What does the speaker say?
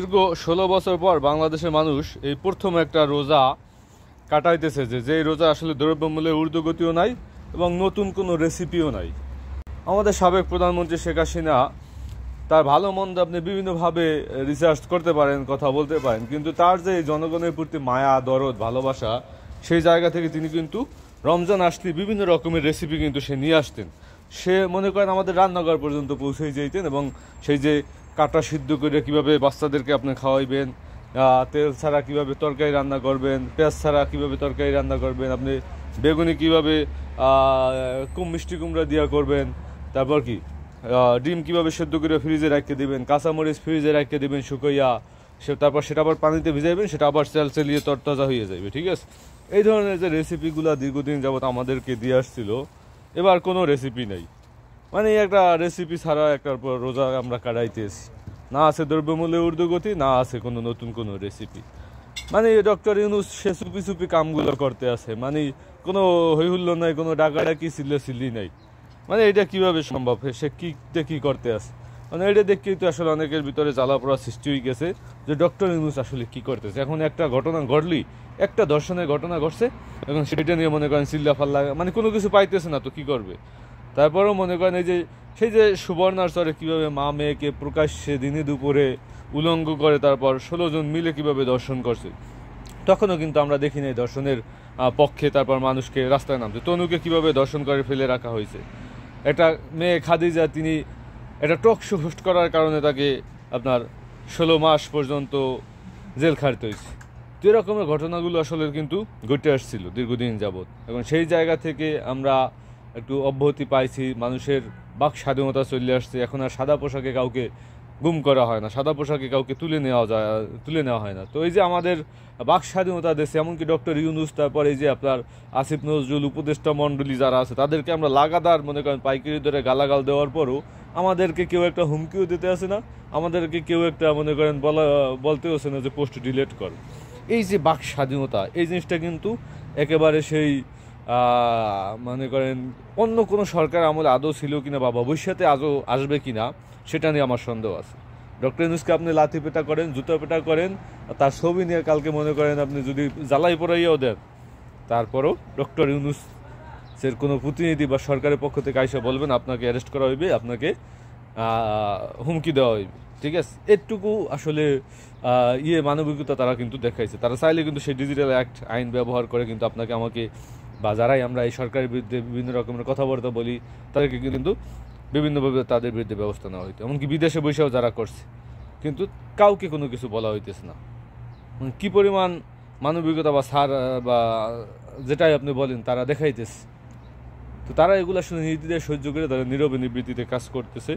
দীর্ঘ ১৬ বছর পর বাংলাদেশের মানুষ এই প্রথম একটা রোজা কাটাইতেছে, যে রোজা আসলে দ্রব্যমূল্যের ঊর্ধ্বগতিও নাই এবং নতুন কোনো রেসিপিও নাই। আমাদের সাবেক প্রধানমন্ত্রী শেখ হাসিনা তার ভালো মন্দ আপনি বিভিন্নভাবে রিসার্চ করতে পারেন, কথা বলতে পারেন, কিন্তু তার যে জনগণের প্রতি মায়া, দরদ, ভালোবাসা, সেই জায়গা থেকে তিনি কিন্তু রমজান আসলে বিভিন্ন রকমের রেসিপি কিন্তু সে নিয়ে আসতেন। সে মনে করেন আমাদের রান্নাঘর পর্যন্ত পৌঁছে যেতেন এবং সেই যে কাটা সিদ্ধ করে কীভাবে বাচ্চাদেরকে আপনি খাওয়াইবেন, তেল ছাড়া কীভাবে তরকারি রান্না করবেন, পেঁয়াজ ছাড়া কীভাবে তরকারি রান্না করবেন, আপনি বেগুনি কীভাবে মিষ্টি কুমড়া দিয়া করবেন, তারপর কি ডিম কীভাবে সেদ্ধ করে ফ্রিজে রাখতে দেবেন, কাঁচামরিচ ফ্রিজে রাখতে দেবেন শুকাইয়া, তারপর সেটা আবার পানিতে ভিজাইবেন, সেটা আবার চালিয়ে তরতাজা হয়ে যাবে। ঠিক আছে, এই ধরনের যে রেসিপিগুলো দীর্ঘদিন যাবত আমাদেরকে দিয়ে আসছিল, এবার কোনো রেসিপি নেই। মানে একটা রেসিপি ছাড়া একটা রোজা আমরা কাটাইতেছি, না আছে দ্রব্যমূল্যের ঊর্ধ্বগতি, না আছে কোনো নতুন কোনো রেসিপি। মানে ডক্টর ইউনূস সে চুপি চুপি কামগুলো করতে আছে, মানে কোনো হৈহুল্য নাই, কোনো ডাকাডাকি চিল্লাচিল্লি নাই। মানে এটা কিভাবে সম্ভব, সে কি করতে আছে? মানে এটা দেখেই তো আসলে অনেকের ভিতরে জ্বালাপোড়া সৃষ্টি হয়ে গেছে যে ডক্টর ইউনূস আসলে কি করতেছে। এখন একটা ঘটনা ঘটলি, একটা দর্শনের ঘটনা ঘটছে, এখন সেটা নিয়ে মনে করেন চিল্লা ফাল্লা, মানে কোনো কিছু পাইতেছে না তো কি করবে। তারপরেও মনে করেন এই যে সেই যে সুবর্ণার চরে কীভাবে মা মেয়েকে প্রকাশ্যে দিনে দুপুরে উলঙ্গ করে তারপর 16 জন মিলে কিভাবে দর্শন করছে, তখনও কিন্তু আমরা দেখি নাই দর্শনের পক্ষে তারপর মানুষকে রাস্তায় নামতে। তনুকে কিভাবে দর্শন করে ফেলে রাখা হয়েছে। একটা মেয়ে খাদিজা, তিনি একটা টক শো হোস্ট করার কারণে তাকে আপনার 16 মাস পর্যন্ত জেল খাটতে হয়েছে। তো এরকমের ঘটনাগুলো আসলে কিন্তু ঘটে আসছিল দীর্ঘদিন যাবৎ, এবং সেই জায়গা থেকে আমরা একটু অব্যাহতি পাইছি, মানুষের বাক স্বাধীনতা চলে আসছে। এখন আর সাদা পোশাকে কাউকে গুম করা হয় না, সাদা পোশাকে কাউকে তুলে নেওয়া হয় না। তো এই যে আমাদের বাক স্বাধীনতা দেশে, এমনকি ডক্টর ইউনূস, তারপর এই যে আপনার আসিফ নজরুল, উপদেষ্টা মণ্ডলী যারা আছে, তাদেরকে আমরা লাগাতার মনে করেন পাইকারি দরে গালাগাল দেওয়ার পরও আমাদেরকে কেউ একটা হুমকিও দিতে আসে না, আমাদেরকে কেউ একটা মনে করেন বলতেও আসে না যে পোস্ট ডিলিট কর। এই যে বাক স্বাধীনতা, এই জিনিসটা কিন্তু একেবারে সেই মনে করেন অন্য কোনো সরকার আমলে আদৌ ছিল কিনা বা ভবিষ্যতে আজও আসবে কিনা, সেটা নিয়ে আমার সন্দেহ আছে। ডক্টর ইউনূসকে আপনি লাথি পেটা করেন, জুতা পেটা করেন, তার ছবি নিয়ে কালকে মনে করেন আপনি যদি জ্বালাই পোড়াইয়াও দেন, তারপরও ডক্টর ইউনূসের কোনো প্রতিনিধি বা সরকারের পক্ষ থেকে আইসা বলবেন আপনাকে অ্যারেস্ট করা হইবে, আপনাকে হুমকি দেওয়া হইবে। ঠিক আছে, এটুকু আসলে মানবিকতা তারা কিন্তু দেখাইছে। তারা চাইলে কিন্তু সেই ডিজিটাল অ্যাক্ট আইন ব্যবহার করে কিন্তু আপনাকে, আমাকে বা যারাই আমরা এই সরকারের বিরুদ্ধে বিভিন্ন রকমের কথাবার্তা বলি, তাদেরকে কিন্তু বিভিন্নভাবে তাদের বিরুদ্ধে ব্যবস্থা নেওয়া হইতো, এমনকি বিদেশে বসেও যারা করছে, কিন্তু কাউকে কোনো কিছু বলা হইতেছে না। কি পরিমাণ মানবিকতা বা সার বা যেটাই আপনি বলেন তারা দেখাইতেছে। তো তারা এগুলো আসলে নির্দ্বিধায় সহ্য করে তারা নীরবে নিবৃত্তিতে কাজ করতেছে।